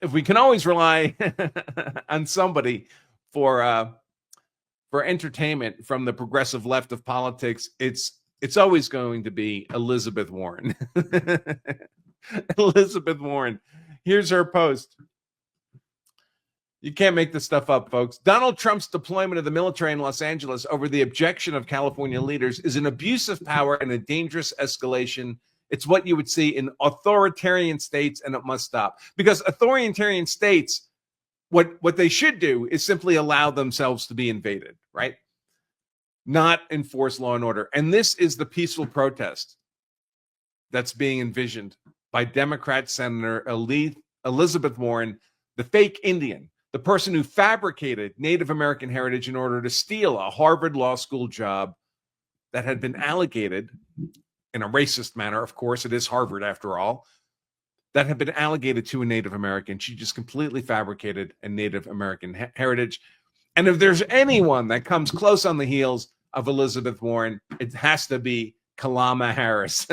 if we can always rely on somebody for entertainment from the progressive left of politics, it's always going to be Elizabeth Warren. Elizabeth Warren. Here's her post. You can't make this stuff up, folks. Donald Trump's deployment of the military in Los Angeles over the objection of California leaders is an abuse of power and a dangerous escalation. It's what you would see in authoritarian states, and it must stop. Because authoritarian states, what they should do is simply allow themselves to be invaded, right? Not enforce law and order. And this is the peaceful protest that's being envisioned by Democrat Senator Elizabeth Warren, the fake Indian, the person who fabricated Native American heritage in order to steal a Harvard Law School job that had been allocated in a racist manner. Of course, it is Harvard after all. That had been allocated to a Native American. She just completely fabricated a Native American heritage. And if there's anyone that comes close on the heels of Elizabeth Warren, it has to be Kamala Harris.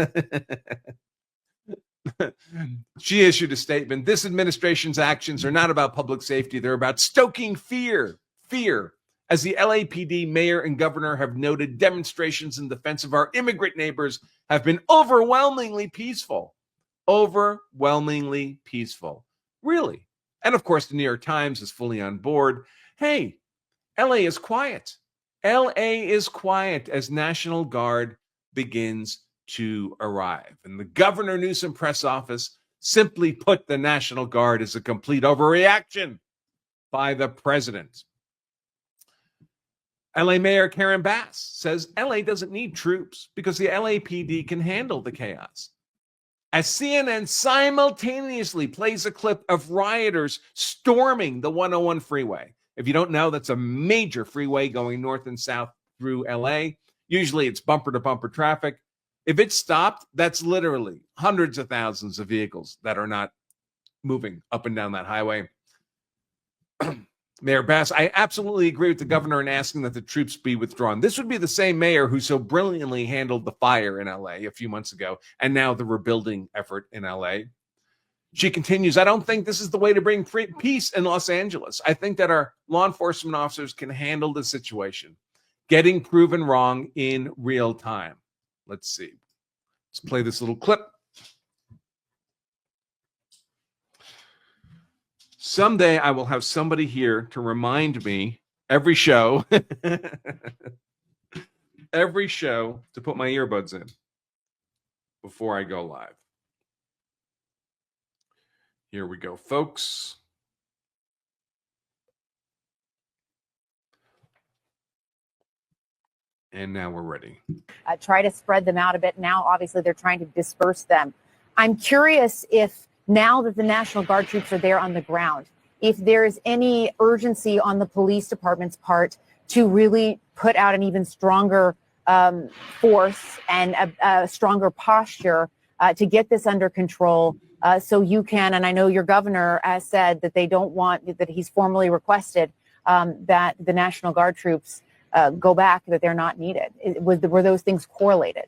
She issued a statement. This administration's actions are not about public safety. They're about stoking fear. Fear. As the LAPD mayor and governor have noted, demonstrations in defense of our immigrant neighbors have been overwhelmingly peaceful. Overwhelmingly peaceful. Really. And of course, the New York Times is fully on board. Hey, LA is quiet. LA is quiet as National Guard begins to arrive. And the Governor Newsom press office simply put the National Guard as a complete overreaction by the president. LA Mayor Karen Bass says LA doesn't need troops because the LAPD can handle the chaos. As CNN simultaneously plays a clip of rioters storming the 101 freeway. If you don't know, that's a major freeway going north and south through LA. Usually it's bumper to bumper traffic. If it's stopped, that's literally hundreds of thousands of vehicles that are not moving up and down that highway. Mayor Bass, I absolutely agree with the governor in asking that the troops be withdrawn. This would be the same mayor who so brilliantly handled the fire in LA a few months ago, and now the rebuilding effort in LA. She continues, I don't think this is the way to bring peace in Los Angeles. I think that our law enforcement officers can handle the situation, getting proven wrong in real time. Let's see. Let's play this little clip. Someday I will have somebody here to remind me every show, every show to put my earbuds in before I go live. Here we go, folks. And now we're ready. Try to spread them out a bit. Now, obviously, they're trying to disperse them. I'm curious if now that the National Guard troops are there on the ground, if there's any urgency on the police department's part to really put out an even stronger force and a stronger posture to get this under control. So you can, and I know your governor has said that they don't want, that he's formally requested that the National Guard troops go back, that they're not needed. Were those things correlated?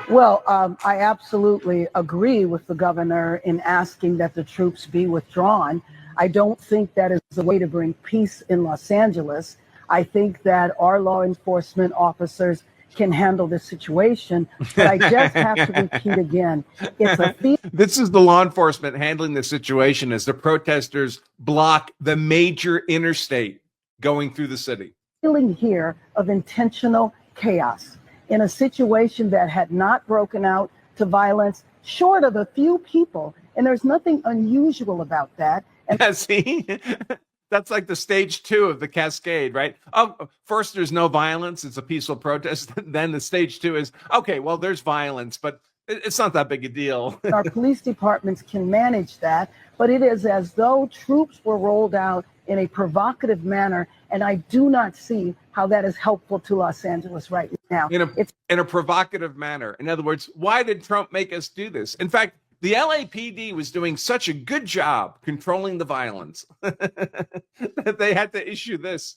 Well, I absolutely agree with the governor in asking that the troops be withdrawn. I don't think that is the way to bring peace in Los Angeles. I think that our law enforcement officers can handle this situation, but I just have to repeat again, it's a This is the law enforcement handling the situation as the protesters block the major interstate going through the city. Feeling here of intentional chaos in a situation that had not broken out to violence, short of a few people, and there's nothing unusual about that. And yeah, see, that's like the stage 2 of the cascade, right? Oh, first there's no violence, it's a peaceful protest. Then the stage 2 is, okay, well, there's violence, but it's not that big a deal. Our police departments can manage that, but it is as though troops were rolled out in a provocative manner, and I do not see how that is helpful to Los Angeles right now. In a provocative manner. In other words, why did Trump make us do this? In fact, the LAPD was doing such a good job controlling the violence that they had to issue this.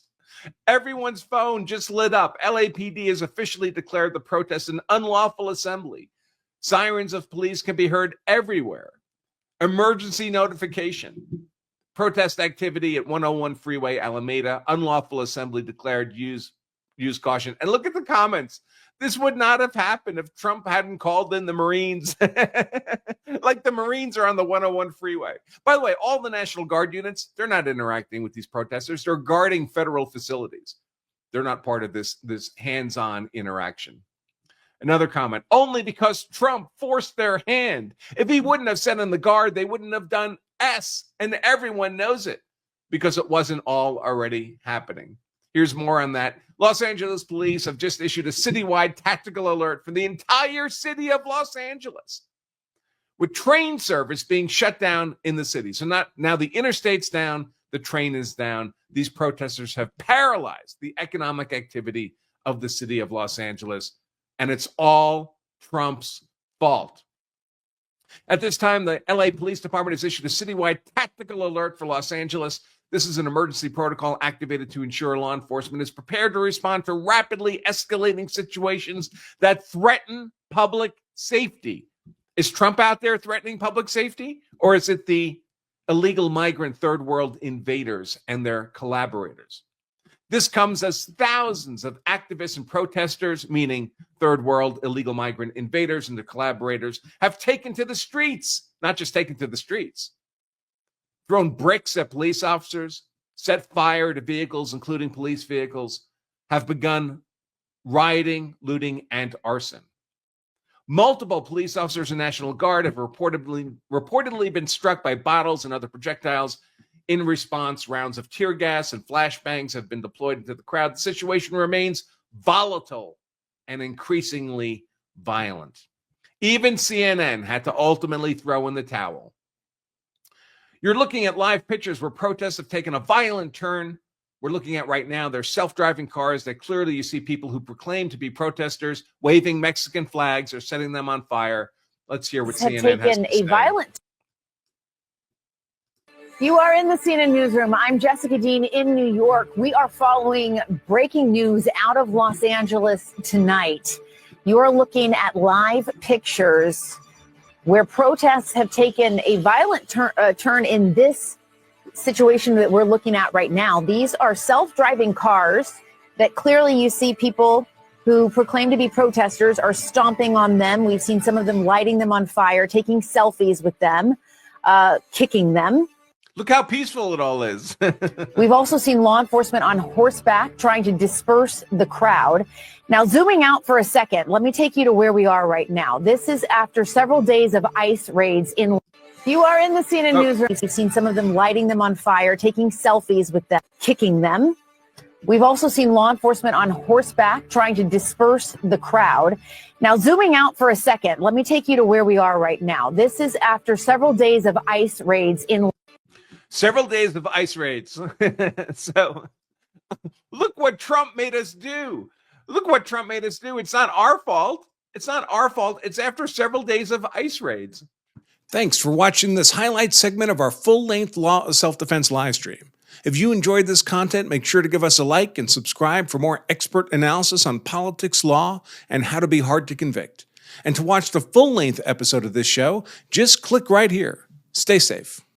Everyone's phone just lit up. LAPD has officially declared the protest an unlawful assembly. Sirens of police can be heard everywhere. Emergency notification. Protest activity at 101 Freeway, Alameda. Unlawful assembly declared. Use caution. And look at the comments. This would not have happened if Trump hadn't called in the Marines. Like the Marines are on the 101 freeway. By the way, all the National Guard units, they're not interacting with these protesters. They're guarding federal facilities. They're not part of this hands-on interaction. Another comment, only because Trump forced their hand. If he wouldn't have sent in the guard, they wouldn't have done S, and everyone knows it because it wasn't all already happening. Here's more on that. Los Angeles police have just issued a citywide tactical alert for the entire city of Los Angeles, with train service being shut down in the city. So now the interstate's down, the train is down. These protesters have paralyzed the economic activity of the city of Los Angeles, and it's all Trump's fault. At this time, the LA Police Department has issued a citywide tactical alert for Los Angeles. This is an emergency protocol activated to ensure law enforcement is prepared to respond to rapidly escalating situations that threaten public safety. Is Trump out there threatening public safety, or is it the illegal migrant third world invaders and their collaborators? This comes as thousands of activists and protesters, meaning third world illegal migrant invaders and their collaborators, have taken to the streets, not just taken to the streets, thrown bricks at police officers, set fire to vehicles, including police vehicles, have begun rioting, looting, and arson. Multiple police officers and National Guard have reportedly been struck by bottles and other projectiles. In response, rounds of tear gas and flashbangs have been deployed into the crowd. The situation remains volatile and increasingly violent. Even CNN had to ultimately throw in the towel. You're looking at live pictures where protests have taken a violent turn. We're looking at right now, they're self-driving cars that clearly you see people who proclaim to be protesters waving Mexican flags or setting them on fire. Let's hear what CNN has to say. You are in the CNN newsroom. I'm Jessica Dean in New York. We are following breaking news out of Los Angeles tonight. You are looking at live pictures where protests have taken a violent turn in this situation that we're looking at right now. These are self-driving cars that clearly you see people who proclaim to be protesters are stomping on them. We've seen some of them lighting them on fire, taking selfies with them, kicking them. Look how peaceful it all is. We've also seen law enforcement on horseback trying to disperse the crowd. Now, zooming out for a second, let me take you to where we are right now. This is after several days of ICE raids in. You are in the CNN newsroom. You've seen some of them lighting them on fire, taking selfies with them, kicking them. We've also seen law enforcement on horseback trying to disperse the crowd. Now, zooming out for a second, let me take you to where we are right now. This is after several days of ICE raids in. Several days of ICE raids. So look what Trump made us do. Look what Trump made us do. It's not our fault. It's not our fault. It's after several days of ICE raids. Thanks for watching this highlight segment of our full-length Law of Self-Defense live stream. If you enjoyed this content, make sure to give us a like and subscribe for more expert analysis on politics, law, and how to be hard to convict. And to watch the full-length episode of this show, just click right here. Stay safe.